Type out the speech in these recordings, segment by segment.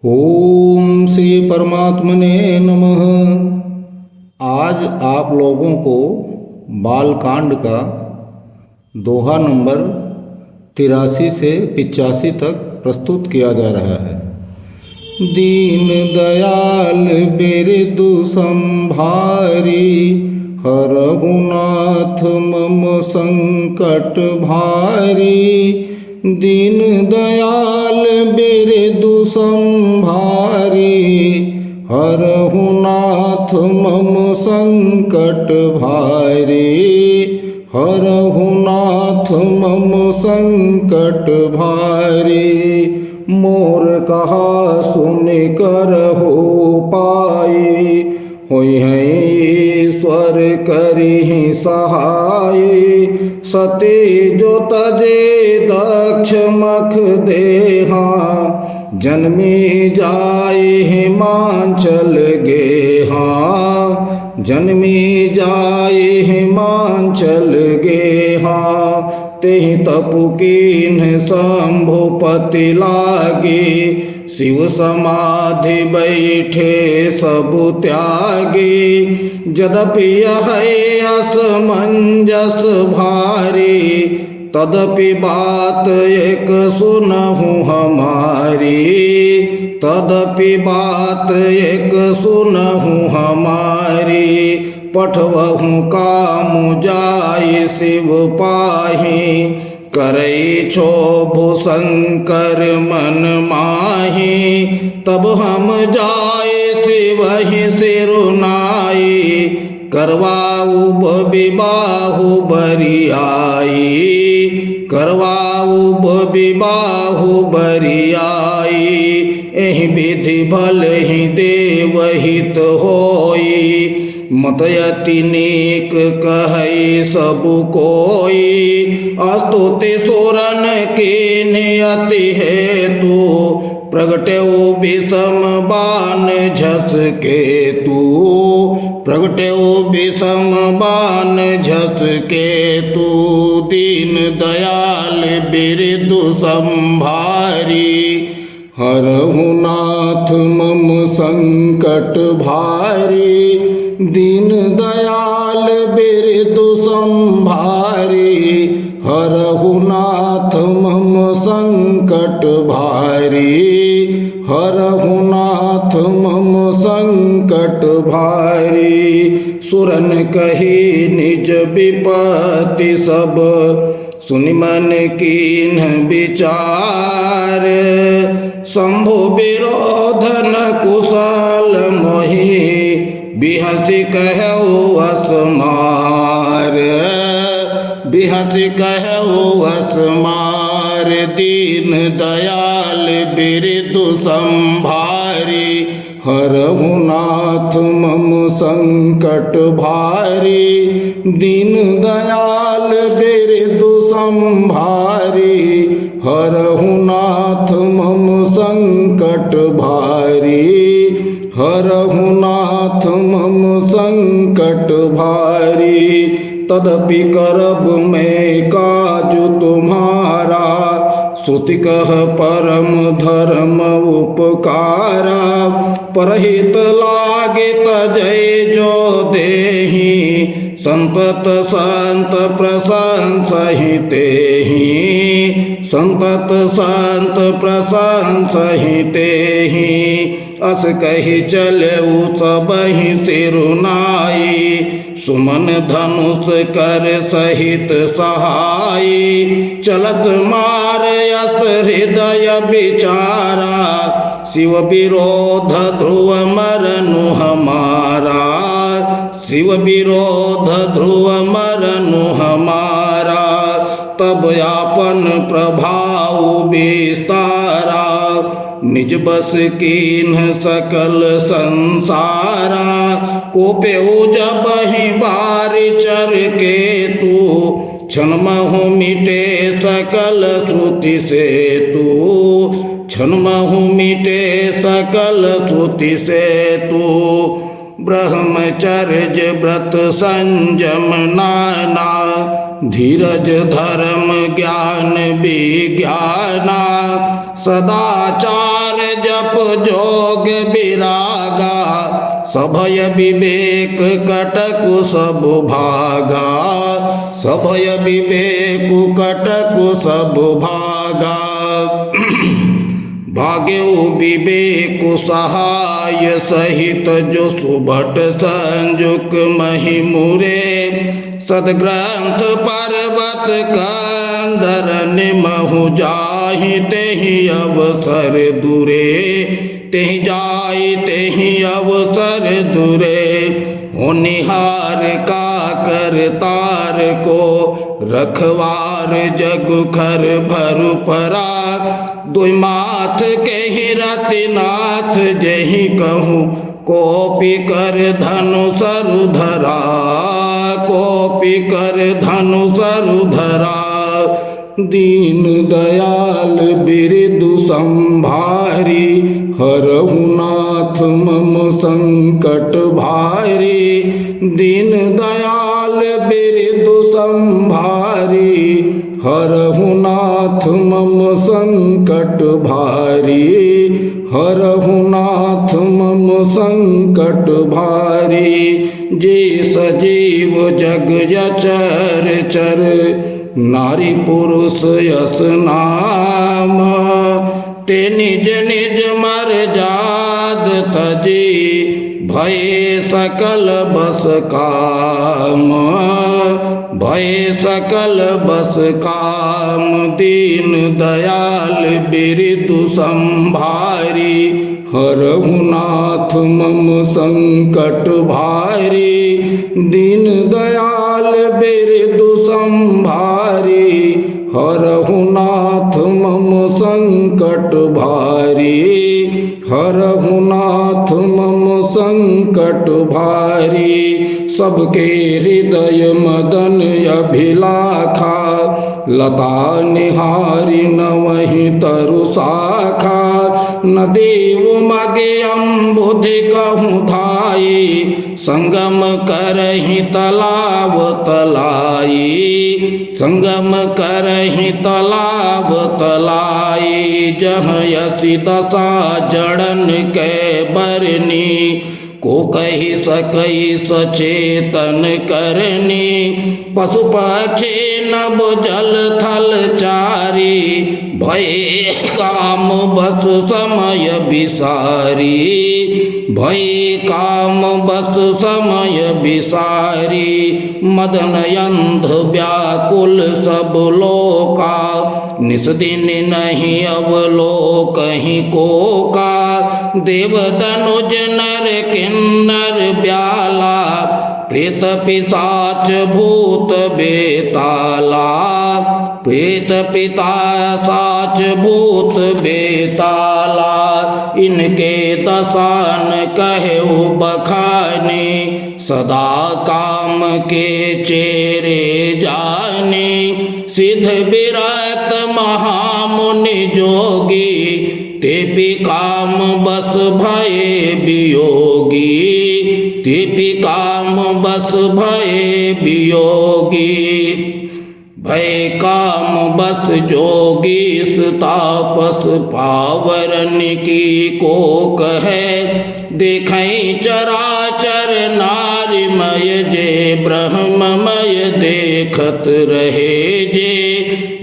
ओम श्री परमात्मने नमः। आज आप लोगों को बालकांड का दोहा नंबर 83 से 85 तक प्रस्तुत किया जा रहा है। दीन दयाल बिरदु संभारी, हरहु नाथ मम संकट भारी। दीन दयाल बिरदु संभारी, हरहु नाथ मम संकट भारी। हरहु नाथ मम संकट भारी। मोर कहा सुन कर हो पाई, होई है ईश्वर करिहि सहाय। सती जो तजे दक्ष मख देहा, जन्मी जाए हिमांचल गेहा। जन्मी जाए हिमांचल गेहा। तेहि तपु कीन्ह शंभुपति लागे, शिव समाधि बैठे सबु त्यागे। यद्यपि यह असमंजस भारी, तदपि बात एक सुनहु हमारी। तदपि बात एक सुनहु हमारी। पठवहु काम जाय शिव पाहि, करई क्षोभु शंकर मन माहि। तब हम जाय शिवहि सिरुनाई, करवाऊ विबाहु बरियाई। करवाऊ विबाहु बरियाई। एहि विधि भलहि देवहित होई, मत अति नीक कहै सबु कोई। अस्तुति सुरन कीन्ह अति हेतु, प्रगटेउ विषम बाण झस केतु। प्रगटेउ विषम बाण झस केतु। दीन दयाल बिरदु संभारी, हरहु नाथ मम संकट भारी। दीन दयाल बिरदु संभारी, हरहु नाथ मम संकट भारी। हरहु नाथ मम संकट भारी। सुरन कही निज विपत्ति सब, सुनि मन कीन्ह विचार। शंभु विरोधन कुशल मोहि, बिहसि कहउ असमार। बिहसि कहउ असमार। दीन दयाल बिरदु संभारी, हरहु नाथ मम संकट भारी। दीन दयाल बिरदु संभारी, हरहु नाथ मम संकट भारी। हरहु नाथ मम संकट भारी। तदपि करब मैं काजु तुम्हारा, श्रुति कह परम धर्म उपकारा। परहित लागे तजै जो देहि, संतत संत प्रशंसहि तेहि। संतत संत प्रशंसहि तेहि। अस कहि चलऊ सबहि सिरुनाई, सुमन धनुष कर सहित सहाय। चलत मार यस हृदय विचारा, शिव विरोध ध्रुव मरनु हमारा। शिव विरोध ध्रुव मरनु हमारा। तब आपन प्रभाव विस्तारा, निज बस कीन्ह सकल संसारा। कोपेउ जबहि बारि चर केतु, क्षणमहु मिटे सकल श्रुति सेतु। क्षणमहु मिटे सकल श्रुति सेतु। ब्रह्मचर्य व्रत संयम नाना, धीरज धर्म ज्ञान विज्ञाना। सदाचार जप जोग विरागा, सभय विवेक कटकु सब भागा, सभय विवेक कटकु सब भागा। भाग्यो विवेक सहाय सहित जो सुभट संजुक महिमुरे, सदग्रंथ पर्वत कंदर निमहु जाहि तेहि अवसर दुरे, तेहि जाय तेहि अवसर दुरे। होनिहार का करतार को रखवार जग खर भरु परा, दुई माथ के ही रतिनाथ जहि कहूँ कोपी कर धनु सरुधरा, कोपी कर धनु सरुधरा। दीन दयाल बिरदु संभारी, हरहु नाथ मम संकट भारी। दीन दयाल बिरदु संभारी, हरहु नाथ मम संकट भारी, हरहु नाथ मम संकट भारी। जे सजीव जग जचर चर, नारी पुरुष यस नाम, ते निज निज मर जाद तजी, भय सकल बस काम, भय सकल बस काम। दीन दयाल बिरदु संभारी, हरहु नाथ मम संकट भारी। दीन दयाल बिरदु संभारी, हरहु नाथ मम संकट भारी, हरहु नाथ मम संकट भारी। सबके हृदय मदन अभिलाखा, लता निहारी न वही तरु शाखा। न देव मगे अम्बुधि कहूँ धाई, संगम करहि तलाव तलाई, संगम करहि तलाव तलाई। जहाँ यसी दशा जड़न के बरनी, को कही सकई सचेतन करनी। पशु पक्षी नभ जल थल चारी, भय काम बस समय विसारी, भय काम बस समय विसारी। मदन अंध व्याकुल सब लोका, निस दिन नहीं अवलोक कहीं को का। देव धनुज नर किन्नर ब्याला, प्रेत पिशाच भूत बेताला, प्रेत पिशाच भूत बेताला। इनके दसान कहे बखाने, सदा काम के चेरे जाने। सिद्ध विरत महामुनि जोगी, तेपि काम बस भय वियोगी, तेपि काम बस भय वियोगी। भय काम बस जोगी तापस, पावरन की को कहे। देखें चराचर नारिमय जे, ब्रह्ममय देखत रहे जे,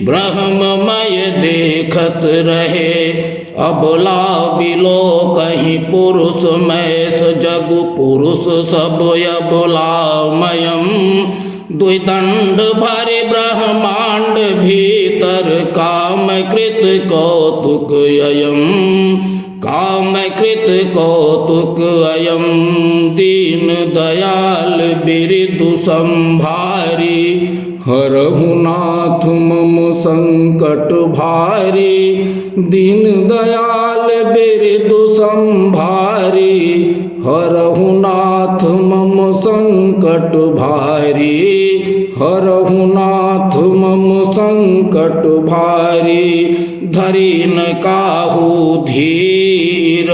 ब्रह्ममय देखत रहे। अबला बिलो कहीं पुरुष मैस, जग पुरुष सब अबलामयम। द्विदंड भरे ब्रह्मांड भीतर, काम कृत कौतुक अयम, काम कृत कौतुक अयम। दीन दयाल बिरदु संभारी, हरहु नाथ मम संकट भारी। दीन दयाल बिरदु संभारी, हरहु नाथ मम संकट भारी, हरहु नाथ मम संकट भारी। धरी न काहू धीर,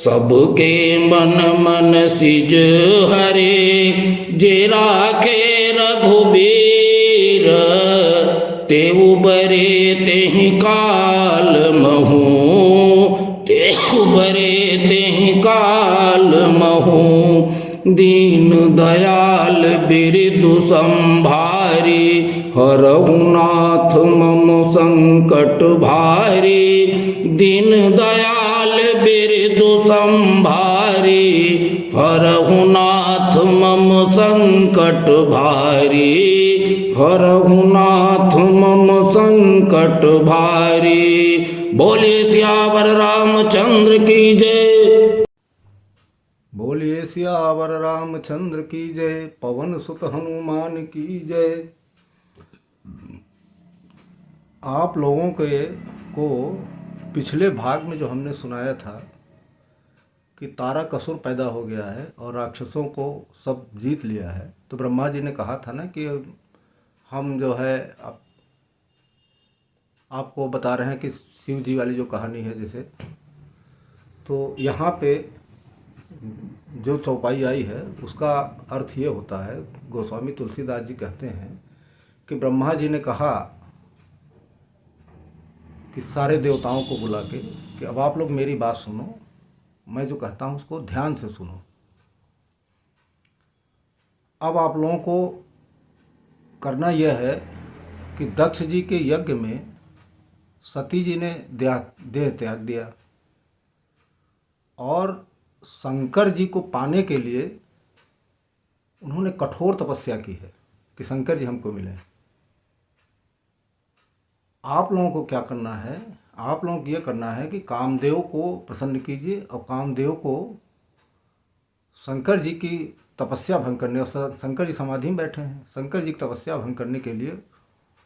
सबके मन मन सिज हरे। जे राखे रघुबीर, ते उबरे तेहि काल महु दीन दयाल बिरदु संभारी, हरहु नाथ मम संकट भारी। दीन दयाल बिरदु संभारी, हरहु नाथ मम संकट भारी। हरहु नाथ मम संकट भारी। बोलिए सियावर रामचंद्र की जय। बोलिए सियावर रामचंद्र की जय। पवन सुत हनुमान की जय। आप लोगों को पिछले भाग में जो हमने सुनाया था कि तारकासुर पैदा हो गया है और राक्षसों को सब जीत लिया है, तो ब्रह्मा जी ने कहा था ना कि हम जो है आपको बता रहे हैं कि शिव जी वाली जो कहानी है जैसे, तो यहाँ पे जो चौपाई आई है उसका अर्थ ये होता है, गोस्वामी तुलसीदास जी कहते हैं कि ब्रह्मा जी ने कहा कि सारे देवताओं को बुला के कि अब आप लोग मेरी बात सुनो, मैं जो कहता हूँ उसको ध्यान से सुनो। अब आप लोगों को करना यह है कि दक्ष जी के यज्ञ में सती जी ने देह त्याग दिया और शंकर जी को पाने के लिए उन्होंने कठोर तपस्या की है कि शंकर जी हमको मिले। आप लोगों को क्या करना है, आप लोगों को यह करना है कि कामदेव को प्रसन्न कीजिए और कामदेव को शंकर जी की तपस्या भंग करने, और शंकर जी समाधि में बैठे हैं, शंकर जी की तपस्या भंग करने के लिए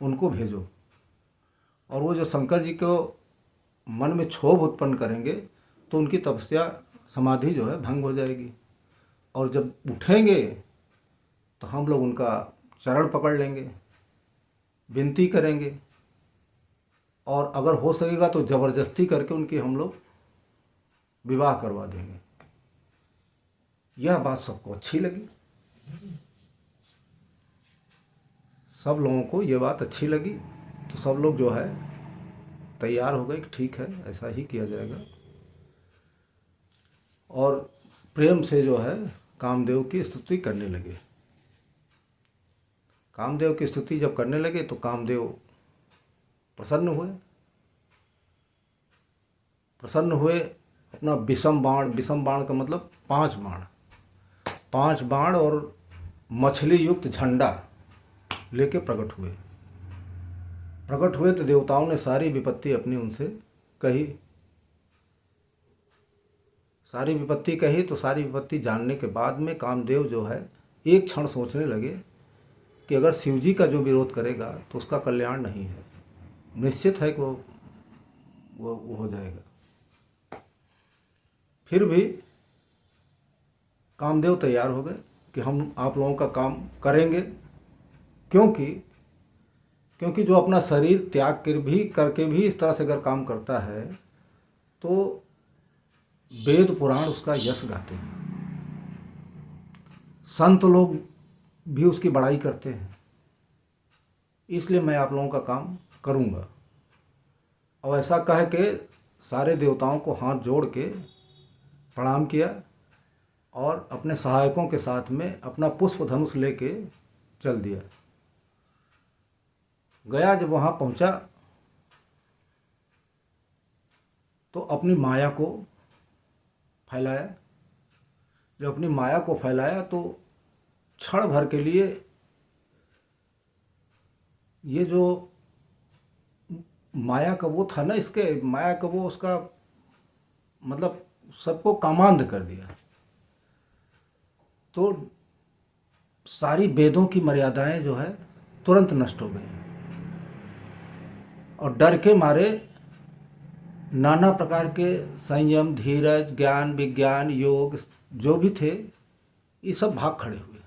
उनको भेजो। और वो जो शंकर जी को मन में क्षोभ उत्पन्न करेंगे तो उनकी तपस्या समाधि जो है भंग हो जाएगी, और जब उठेंगे तो हम लोग उनका चरण पकड़ लेंगे, विनती करेंगे, और अगर हो सकेगा तो ज़बरदस्ती करके उनकी हम लोग विवाह करवा देंगे। यह बात सबको अच्छी लगी, सब लोगों को ये बात अच्छी लगी, तो सब लोग जो है तैयार हो गए कि ठीक है ऐसा ही किया जाएगा। और प्रेम से जो है कामदेव की स्तुति करने लगे। कामदेव की स्तुति जब करने लगे तो कामदेव प्रसन्न हुए। अपना विषम बाण का मतलब 5 बाण और मछली युक्त झंडा लेके प्रकट हुए तो देवताओं ने सारी विपत्ति अपनी उनसे कही। सारी विपत्ति जानने के बाद में कामदेव जो है एक क्षण सोचने लगे कि अगर शिवजी का जो विरोध करेगा तो उसका कल्याण नहीं है, निश्चित है कि वो हो जाएगा। फिर भी कामदेव तैयार हो गए कि हम आप लोगों का काम करेंगे, क्योंकि जो अपना शरीर त्याग करके भी इस तरह से अगर काम करता है तो वेद पुराण उसका यश गाते हैं, संत लोग भी उसकी बड़ाई करते हैं। इसलिए मैं आप लोगों का काम करूँगा। और ऐसा कह के सारे देवताओं को हाथ जोड़ के प्रणाम किया और अपने सहायकों के साथ में अपना पुष्प धनुष लेके चल दिया। गया जब वहाँ पहुँचा तो अपनी माया को फैलाया। जब अपनी माया को फैलाया तो क्षण भर के लिए ये जो माया का वो था ना, इसके माया का वो उसका मतलब सबको कामांध कर दिया। तो सारी वेदों की मर्यादाएं जो है तुरंत नष्ट हो गई और डर के मारे नाना प्रकार के संयम, धीरज, ज्ञान, विज्ञान, योग जो भी थे ये सब भाग खड़े हुए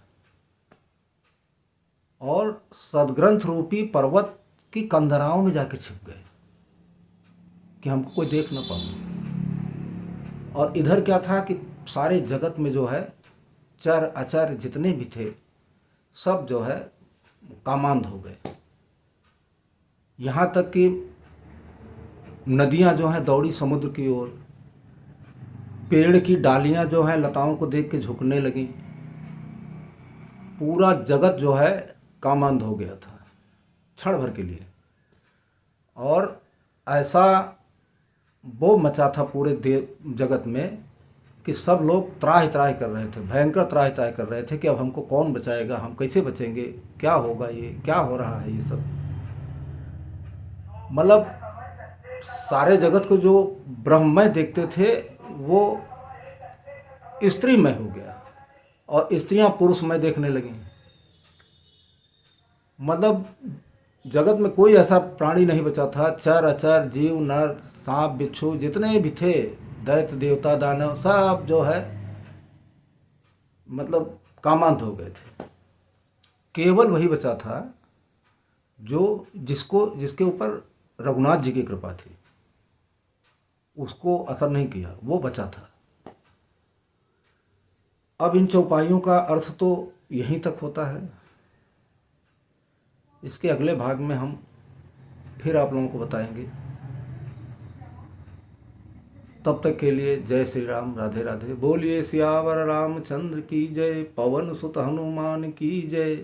और सदग्रंथ रूपी पर्वत की कंदराओं में जाके छिप गए कि हमको कोई देख न पाए। और इधर क्या था कि सारे जगत में जो है चर अचर जितने भी थे सब जो है कामांध हो गए। यहाँ तक कि नदियाँ जो हैं दौड़ी समुद्र की ओर, पेड़ की डालियाँ जो हैं लताओं को देख के झुकने लगीं, पूरा जगत जो है कामांध हो गया था क्षण भर के लिए। और ऐसा वो मचा था पूरे जगत में कि सब लोग त्राहि त्राहि कर रहे थे, भयंकर त्राहि त्राहि कर रहे थे कि अब हमको कौन बचाएगा, हम कैसे बचेंगे, क्या होगा, ये क्या हो रहा है, ये सब। मतलब सारे जगत को जो ब्रह्ममय देखते थे वो स्त्रीमय हो गया और स्त्रियां पुरुषमय देखने लगी। मतलब जगत में कोई ऐसा प्राणी नहीं बचा था, चर अचर जीव नर सांप बिच्छू जितने भी थे, दैत्य देवता दानव सब जो है मतलब कामांत हो गए थे। केवल वही बचा था जो जिसके ऊपर रघुनाथ जी की कृपा थी, उसको असर नहीं किया, वो बचा था। अब इन चौपाइयों का अर्थ तो यहीं तक होता है। इसके अगले भाग में हम फिर आप लोगों को बताएंगे। तब तक के लिए जय श्री राम, राधे राधे। बोलिए सियावर रामचंद्र की जय, पवन सुत हनुमान की जय।